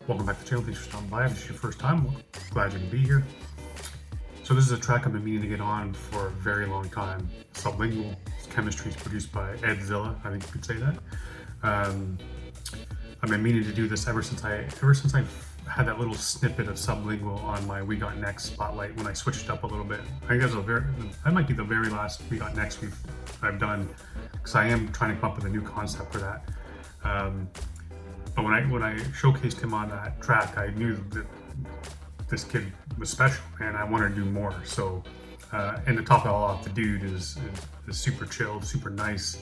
Welcome back to the channel. Thanks for stopping by. If this is your first time, glad you can be here. So this is a track I've been meaning to get on for a very long time. Sublingual. Chemistry is produced by Ed Zilla. I think you could say that. I've been meaning to do this ever since I had that little snippet of Sublingual on my We Got Next spotlight when I switched up a little bit. I think that might be the very last We Got Next I've done, because I am trying to come up with a new concept for that. But when I showcased him on that track, I knew that this kid was special, and I wanted to do more. So, and to top it all off, the dude is super chill, super nice,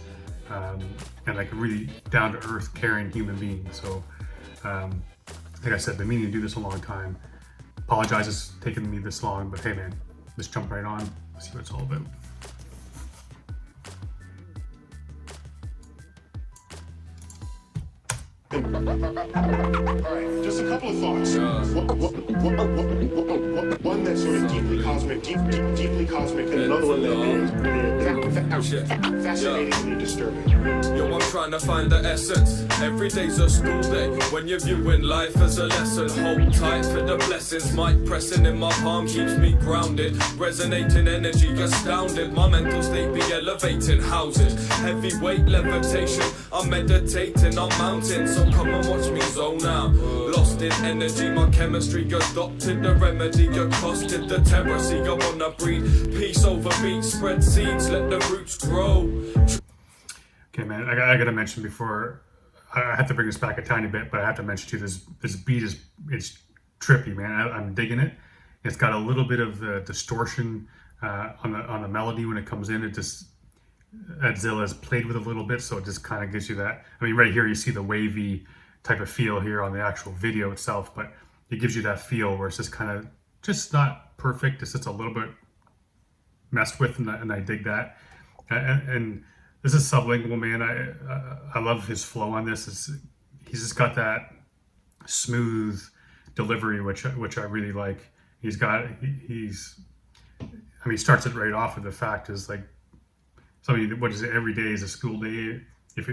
and like a really down-to-earth, caring human being. So, like I said, been meaning to do this a long time. Apologize it's taken me this long, but hey man, let's jump right on, see what it's all about. Alright, just a couple of thoughts. One that's sort of deeply cosmic, and another one that is fascinatingly disturbing. Yo, I'm trying to find the essence. Every day's a school day. When you're viewing life as a lesson, hold tight for the blessings. Mic pressing in my palm keeps me grounded. Resonating energy astounded. My mental state be elevating houses. Heavyweight levitation. I'm meditating on mountains. So come and watch me zone out. Lost in energy, my chemistry adopted the remedy, accosted the terror. See, I wanna breed peace over beat, spread seeds, let the roots grow. Okay, man, I gotta mention before I have to bring this back a tiny bit, but I have to mention too, this beat it's trippy, man. I'm digging it. It's got a little bit of distortion on the melody when it comes in. It just Edzilla has played with a little bit, so it just kind of gives you that. I mean, right here you see the wavy type of feel here on the actual video itself, but it gives you that feel where it's just kind of just not perfect. It's just a little bit messed with, and I dig that. And this is Sublingual, man. I love his flow on this. He's just got that smooth delivery, which I really like. He starts it right off with the fact is like, what is it? Every day is a school day. If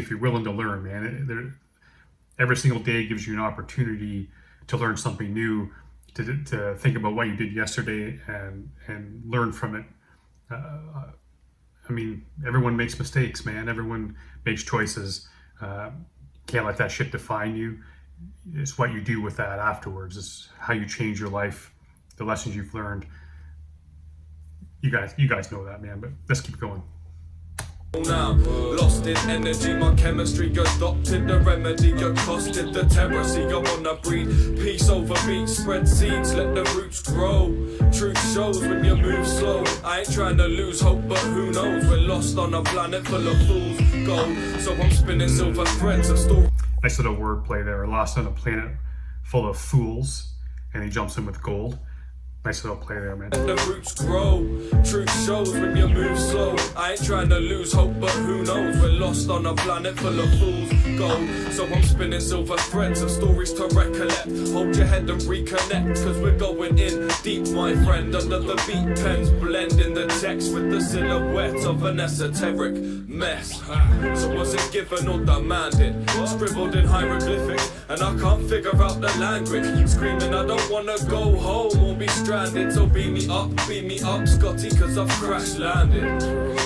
you're willing to learn, man, every single day gives you an opportunity to learn something new, to think about what you did yesterday and learn from it. I mean, everyone makes mistakes, man. Everyone makes choices. Can't let that shit define you. It's what you do with that afterwards. It's how you change your life, the lessons you've learned. You guys know that, man, but let's keep going. Now, lost in energy, my chemistry adopted the remedy, accosted the terror. See, I wanna breed peace over beat, spread seeds, let the roots grow. Truth shows when you move slow. I ain't trying to lose hope, but who knows? We're lost on a planet full of fools gold. So I'm spinning silver threads of story. Nice little wordplay there. Lost on a planet full of fools, and he jumps in with gold. Nice little play there, man. The roots grow. Truth shows when you move slow. I ain't trying to lose hope, but who knows? We're lost on a planet full of fools gold. So I'm spinning silver threads of stories to recollect. Hold your head and reconnect, cause we're going in deep, my friend. Under the beat pens, blending the text with the silhouette of an esoteric mess. So was it given or demanded? Scribbled in hieroglyphics, and I can't figure out the language. Screaming I don't wanna go home or be stranded. So beam me up, Scotty, cause I've crash landed.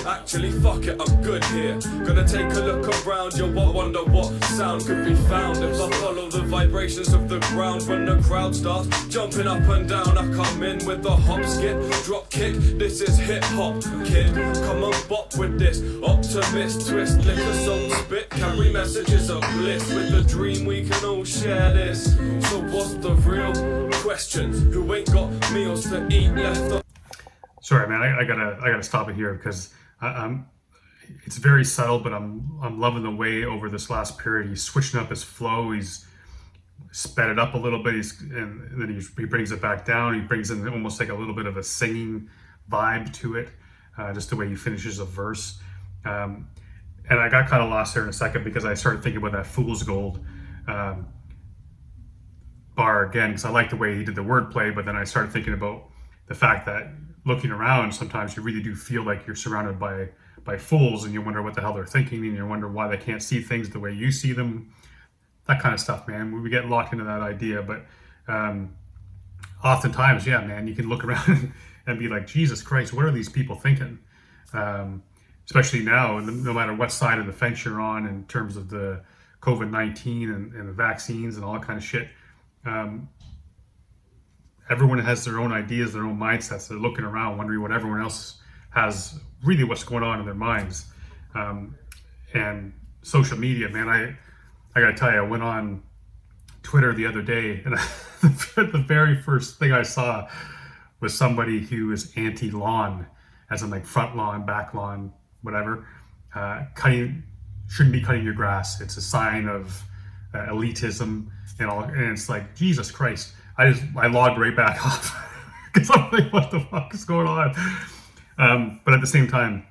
Actually, fuck it, I'm good here. Gonna take a look around, yo, I wonder what sound could be found if I follow the vibrations of the ground. When the crowd starts jumping up and down, I come in with a hop skip, drop kick. This is hip hop, kid. Come on, bop with this. Optimist twist, liquor soul spit, carry messages of bliss. With the dream we can all share this. So what's the real questions? Who ain't got meals to eat left on? Sorry, man. I gotta stop it here because it's very subtle, but I'm loving the way over this last period he's switching up his flow. He's sped it up a little bit. And then he brings it back down. He brings in almost like a little bit of a singing vibe to it, just the way he finishes a verse. And I got kind of lost there in a second because I started thinking about that Fool's Gold bar again, because I like the way he did the wordplay, but then I started thinking about the fact that looking around, sometimes you really do feel like you're surrounded by fools, and you wonder what the hell they're thinking, and you wonder why they can't see things the way you see them. that kind of stuff, man. We get locked into that idea, but oftentimes, yeah, man, you can look around and be like, Jesus Christ, what are these people thinking? Especially now, no matter what side of the fence you're on in terms of the COVID-19 and the vaccines and all that kind of shit. Everyone has their own ideas, their own mindsets. They're looking around, wondering what everyone else has, really what's going on in their minds. And social media, man, I gotta tell you, I went on Twitter the other day, and the very first thing I saw was somebody who is anti-lawn, as in like front lawn, back lawn, whatever. Shouldn't be cutting your grass. It's a sign of elitism and all. And it's like, Jesus Christ. I logged right back off because I'm like, what the fuck is going on? But at the same time,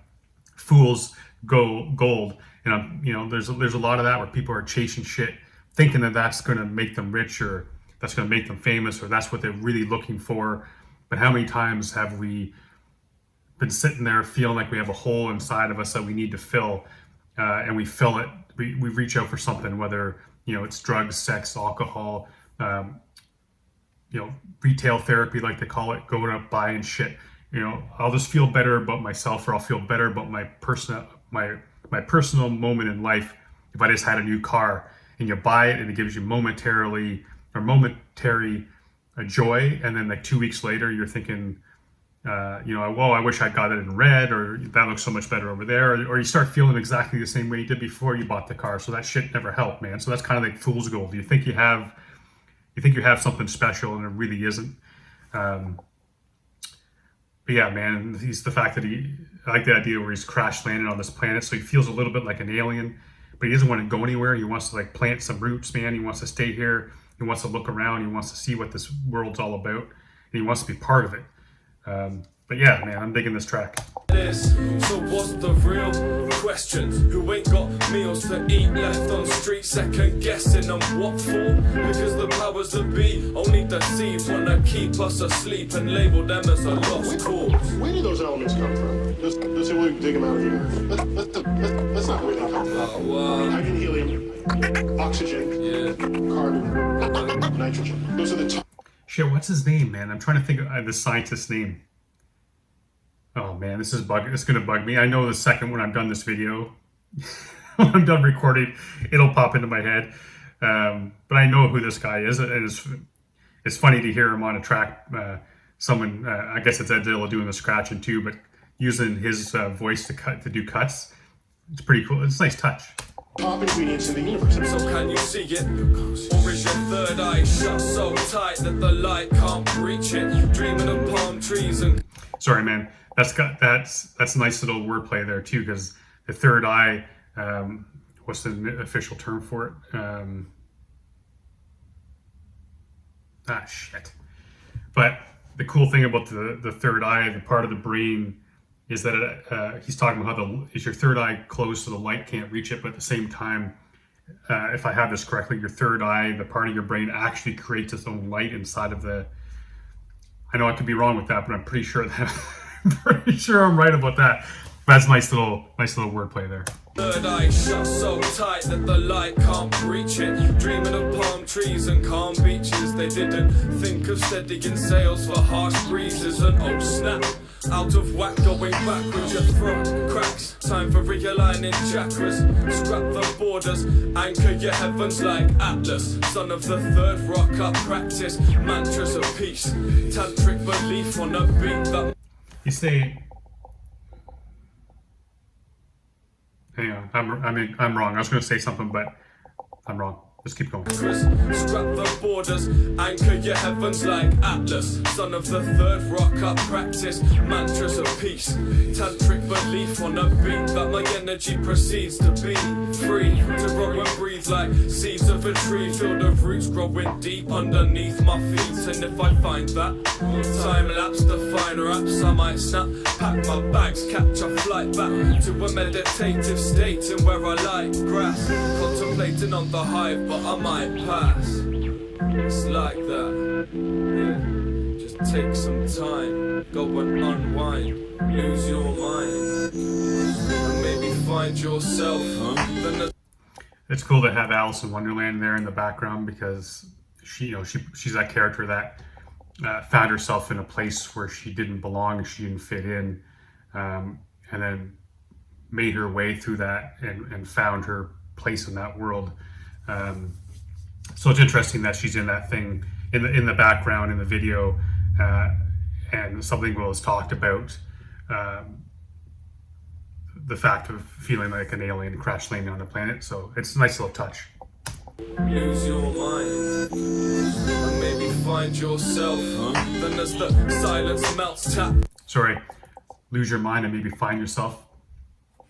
fools go gold. And there's a lot of that where people are chasing shit, thinking that that's going to make them rich, or that's going to make them famous, or that's what they're really looking for. But how many times have we been sitting there feeling like we have a hole inside of us that we need to fill, and we fill it. We reach out for something, whether it's drugs, sex, alcohol, retail therapy, like they call it, going up buying shit. I'll just feel better about myself, or I'll feel better about my personal moment in life if I just had a new car. And you buy it, and it gives you momentary joy, and then like 2 weeks later, you're thinking, well, I wish I got it in red, or that looks so much better over there, or you start feeling exactly the same way you did before you bought the car. So that shit never helped, man. So that's kind of like fool's gold. You think you have something special, and it really isn't. But yeah, man, he's the fact that I like the idea where he's crash landed on this planet, so he feels a little bit like an alien, but he doesn't want to go anywhere. He wants to like plant some roots, man. He wants to stay here. He wants to look around. He wants to see what this world's all about, and he wants to be part of it. But yeah, man, I'm digging this track. So what's the real questions? Who ain't got meals to eat, left on street, second guessing on what for? Because the powers that be only deceive, wanna keep us asleep and label them as a lost cause. Where do those elements come from? Let's see if we can dig them out here. Let's not where they come from. Hydrogen, helium, oxygen, carbon, nitrogen. Those are the top. Shit, what's his name, man? I'm trying to think of the scientist's name. Oh man, this is gonna bug me. I know the second when I'm done this video, when I'm done recording, it'll pop into my head. But I know who this guy is, and it's funny to hear him on a track. Someone, I guess it's Ed Dilla doing the scratching too, but using his voice to do cuts. It's pretty cool. It's a nice touch. Top ingredients in the universe. So can you see it? Or is your third eye shut so tight that the light can't reach it? Dreaming of palm trees and... Sorry, man. That's a nice little wordplay there too, because the third eye, what's the official term for it? Shit. But the cool thing about the third eye, the part of the brain, is that he's talking about how is your third eye closed so the light can't reach it, but at the same time, if I have this correctly, your third eye, the part of your brain, actually creates its own light inside of the... I know I could be wrong with that, but I'm pretty sure I'm right about that. That's nice little wordplay there. Third eye shut so tight that the light can't reach it. Dreaming of palm trees and calm beaches. They didn't think of steadying sails for harsh breezes. And oh snap, out of whack, going backwards, your throat cracks. Time for realigning chakras. Scrap the borders, anchor your heavens like Atlas. Son of the third rock, I practice mantras of peace. Tantric belief on a beat that... You say... Hang on, I'm wrong. I was going to say something, but I'm wrong. Just keep going. Scrap the borders, anchor your heavens like Atlas. Son of the third rock, I practice mantras of peace. Tantric belief on a beat that my energy proceeds to be free to grow and breathe like seeds of a tree. Feel the roots growing deep underneath my feet. And if I find that time lapse to find raps, I might snap, pack my bags, catch a flight back to a meditative state in where I like grass, contemplating on the hive, but I might pass. It's like that, yeah. Just take some time, go and unwind, lose your mind, and maybe find yourself. it's cool to have Alice in Wonderland there in the background, because she's that character that found herself in a place where she didn't belong, she didn't fit in, and then made her way through that and found her place in that world. So it's interesting that she's in that thing in the background in the video, and Sublingual has talked about the fact of feeling like an alien crash landing on the planet. So it's a nice little touch. Lose your mind and maybe find yourself. Then as the silence melts, tap. Sorry, lose your mind and maybe find yourself.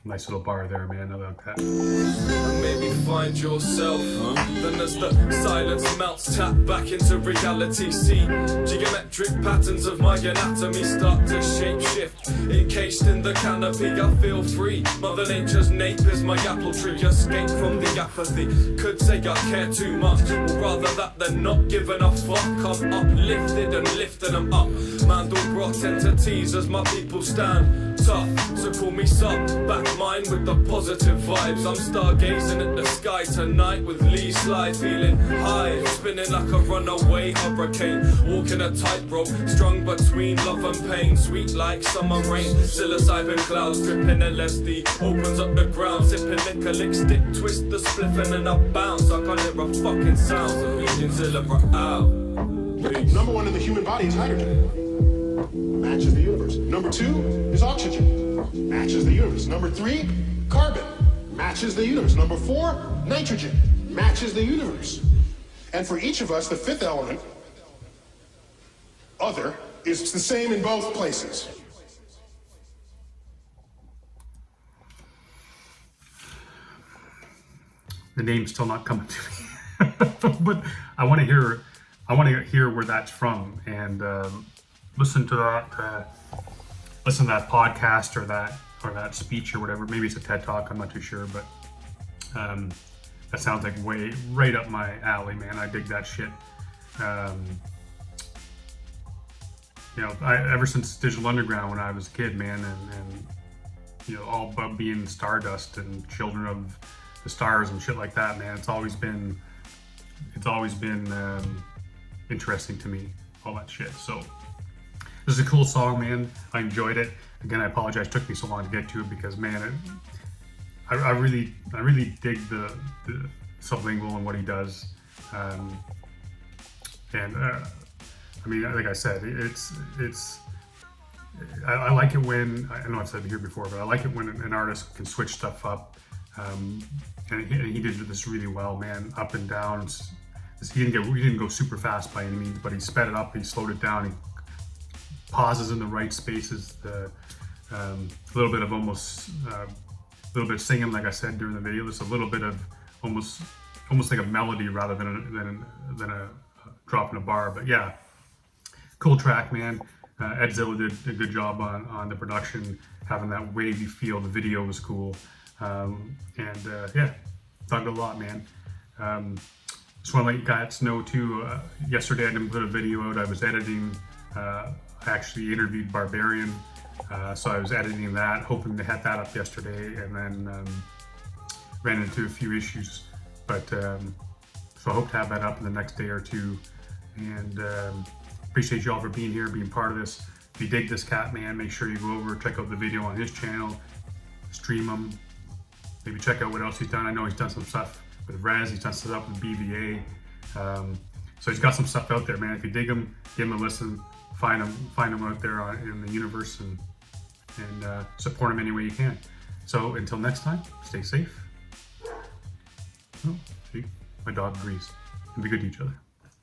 Nice little bar there, man. I like that. And maybe find yourself. Then as the silence melts, tap back into reality. See geometric patterns of my anatomy start to shape shift. Encased in the canopy, I feel free. Mother Nature's nape is my apple tree. Escape from the apathy. Could say I care too much, or rather that than not giving a fuck. I'm uplifted and lifting them up. Mandelbrot entities as my people stand tough. So call me sub, back mine with the positive vibes. I'm stargazing at the sky tonight with Lee Sly, feeling high, spinning like a runaway hurricane, walking a tightrope, strung between love and pain, sweet like summer rain, psilocybin clouds dripping LSD, opens up the ground, sipping liquor, lick stick, twist the spliff and I bounce. I can't hear a fucking sound, so bleeding Zilla out. Number one in the human body is hydrogen. Matches the universe. Number 2 is oxygen. Matches the universe. Number 3, carbon. Matches the universe. Number 4, nitrogen. Matches the universe. And for each of us, the 5th element, other, is the same in both places. The name's still not coming to me, but I want to hear where that's from, and listen to that podcast or that speech or whatever. Maybe it's a TED Talk, I'm not too sure, but that sounds like way right up my alley, man. I dig that shit. Ever since Digital Underground when I was a kid, man, and all about being Stardust and Children of the Stars and shit like that, man. It's always been interesting to me, all that shit. So this is a cool song, man. I enjoyed it. Again, I apologize it took me so long to get to it, because man, I really dig the Sublingual and what he does. I mean, like I said, I like it when, I know I've said it here before, but I like it when an artist can switch stuff up. And he did this really well, man. Up and down. He didn't go super fast by any means, but he sped it up. He slowed it down. He pauses in the right spaces. A little bit of almost a little bit of singing, like I said during the video. There's a little bit of almost like a melody rather than a drop in a bar. But yeah, cool track, man. Ed Zilla did a good job on the production, having that wavy feel. The video was cool. Yeah, dug a lot, man. Just want to let you guys know too, yesterday I didn't put a video out. I was editing, I actually interviewed Barbarian, so I was editing that, hoping to have that up yesterday, and then ran into a few issues, but so I hope to have that up in the next day or two, and appreciate you all for being here, being part of this. If you dig this cat, man, make sure you go over, check out the video on his channel, stream him, maybe check out what else he's done. I know he's done some stuff with Rez, he's done stuff with BVA. So he's got some stuff out there, man. If you dig him, give him a listen, find him out there in the universe, and support him any way you can. So until next time, stay safe. Oh, see, my dog agrees. And be good to each other.